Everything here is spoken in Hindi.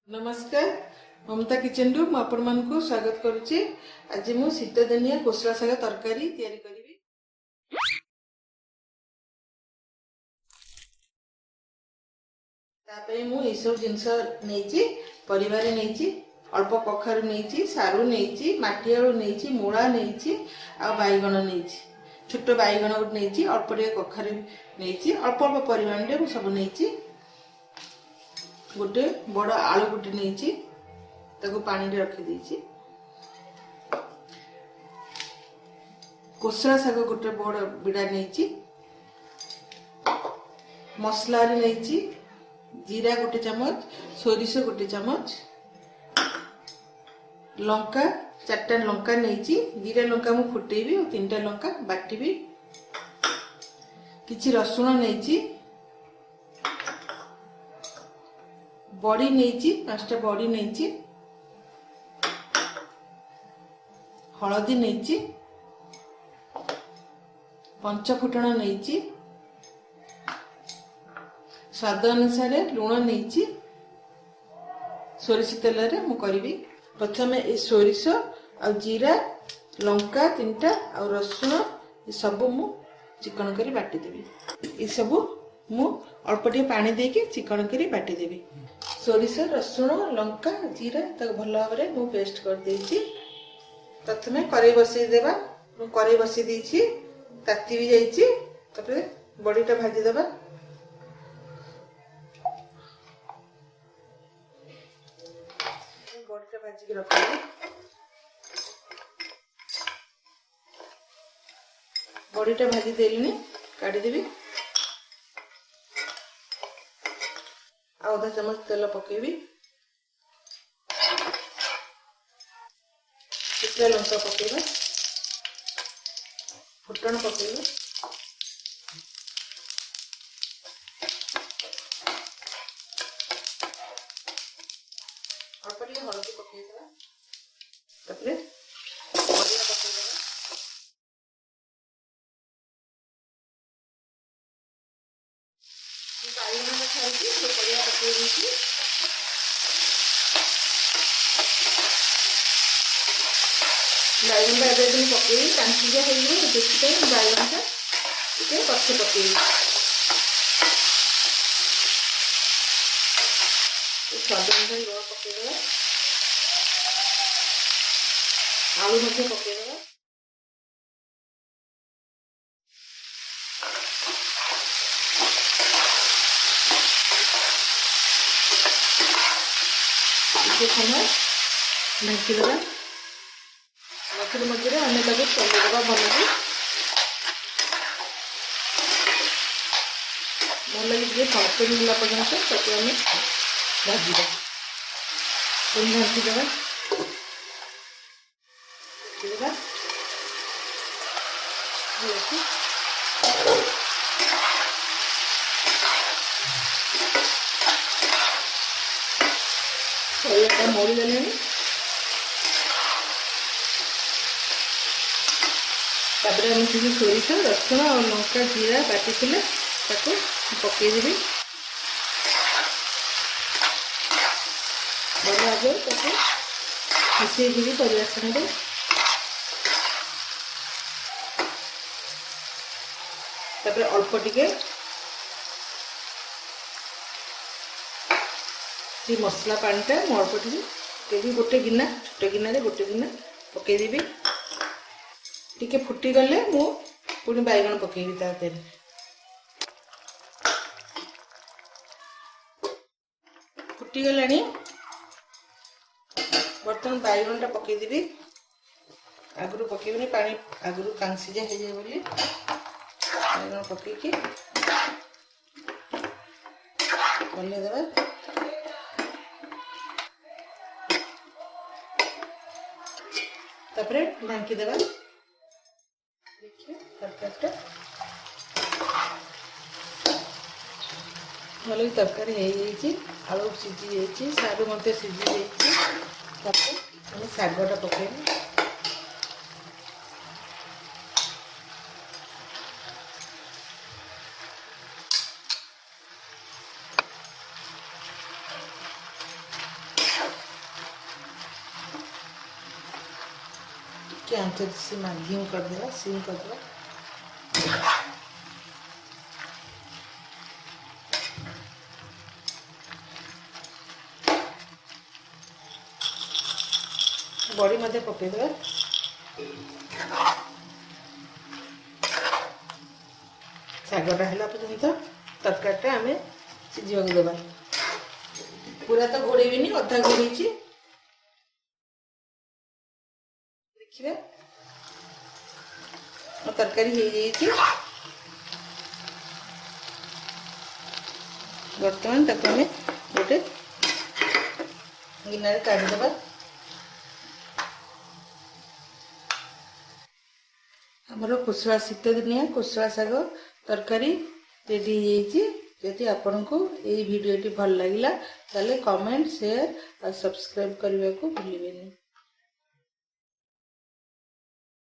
नमस्कार ममता किचन रु आपण मान को स्वागत करुच्ची। आज मु शीत दिनिया कोसला सागा तरकारी तैयारी करी। तापरे मु ए सब जिंस नेची परिवार नेची अल्प कखारु नेची सारू नेची माटी आलू नेची मूला नेची आ बैगण नेची छोट बैगण गोटे नेची अल्प टे कखारु नेची अल्प अल्प परिमाण रे सब नेची गोटे बड़ आलू गोटे नेची ताको पानी रे रखी देची। कोसला साग गोटे बड़ बिड़ा नेची मसला रे नेची जीरा गोटे चमच सोरिष गोटे चमच लंका 4टा लंका नेची 2टा लंका मु फुटेबी और 3टा लंका बाटीबी किछि रसुण नेची बड़ी नेची 5टा बड़ी नेची हलदी नेची पंचफुटण नेची स्वाद अनुसार लुण नेची सोरिष तेल रे मु करबी। प्रथमे ए सोरिष आ जीरा लंका 3टा आ रसुण ए सब मु चिकन करी बाटी देबी। ए सब मु अल्प टे पानी दे के चिकन करी बाटी देबी। सोरिष रसुण लंका जीरा तक भल भाव मु पेस्ट कर देछि। प्रथमे कड़ाई बसई देबा मु कड़ाई बसई देछि ताती भी जाइछि तबे बड़ीटा भाजी देबा। बड़ीटा भाजी के रखबी बड़ीटा भाजी देलिनी काटी देबी आधा चम्मच तेल पकेबी शुखला लंका पकेबा फुटण पकेबा अल्प टे हल्दी पकेबा तापरे परिया पकेबा बाइगण खाइछि से परिया पके देछि बैगन एवं पकई कांचिया हो देखिए बैगन टा इसे पछे पकई स्वाद अनुसार लुण पकईदेवा आलू पकईदेवा समय ढांकीदेवा मझे मझे आने चलदेवा भल भल लगे संपूर्ण होला पर्यंत ताको आम भाजीदा पुणी ढांकीदेवा परिया मोड़ी गले तापर हम सोरिष रसुण और लंका जीरा बाटी पकईदेवी भल भाव मिसईदेवी परिया सागे तापर अल्प टिके मसला पानीटा मु अल्प टिके गोटे गिना छोट गिना गोटे गिना पकईदेवी टिके फुटी गले मु पुणी बैगण पकेबी ताते फुटी गलानी बर्तमान बैगण टा पकेदेवी आगु पकेबनी पानी आगु कांसीजा हो जाए बोली बैगण पकईकी भले देवा तापरे ढांकी देवा तरकारीटा भल तरकारी हो आलू सीझी जाइए सारू मध्य सीझी जाइए शागटा पकेबा ଟିକେ ଆଞ୍ଚ ସେ ମାଧ୍ୟମ କରିଦେବା, ସିମ୍ କରିଦେବା। बड़ी मध्य पकेदेवा। शागटा है पर्यंत तरकारीटा आम सीझा देवा। पूरा तो घोड़ेबी, अधा घोड़ी। देखिए तरकारी हो जाइए। बर्तमान ताको आम गोटे गिनारे काढ़ीदेवा। आमर कोशला शीत दिनिया कोशला शाग तरकारी रेडी हो जाइए। यदि आपण को यही वीडियो भल लगा ताले कमेंट शेयर और सब्सक्राइब करने को भूलिए नहीं।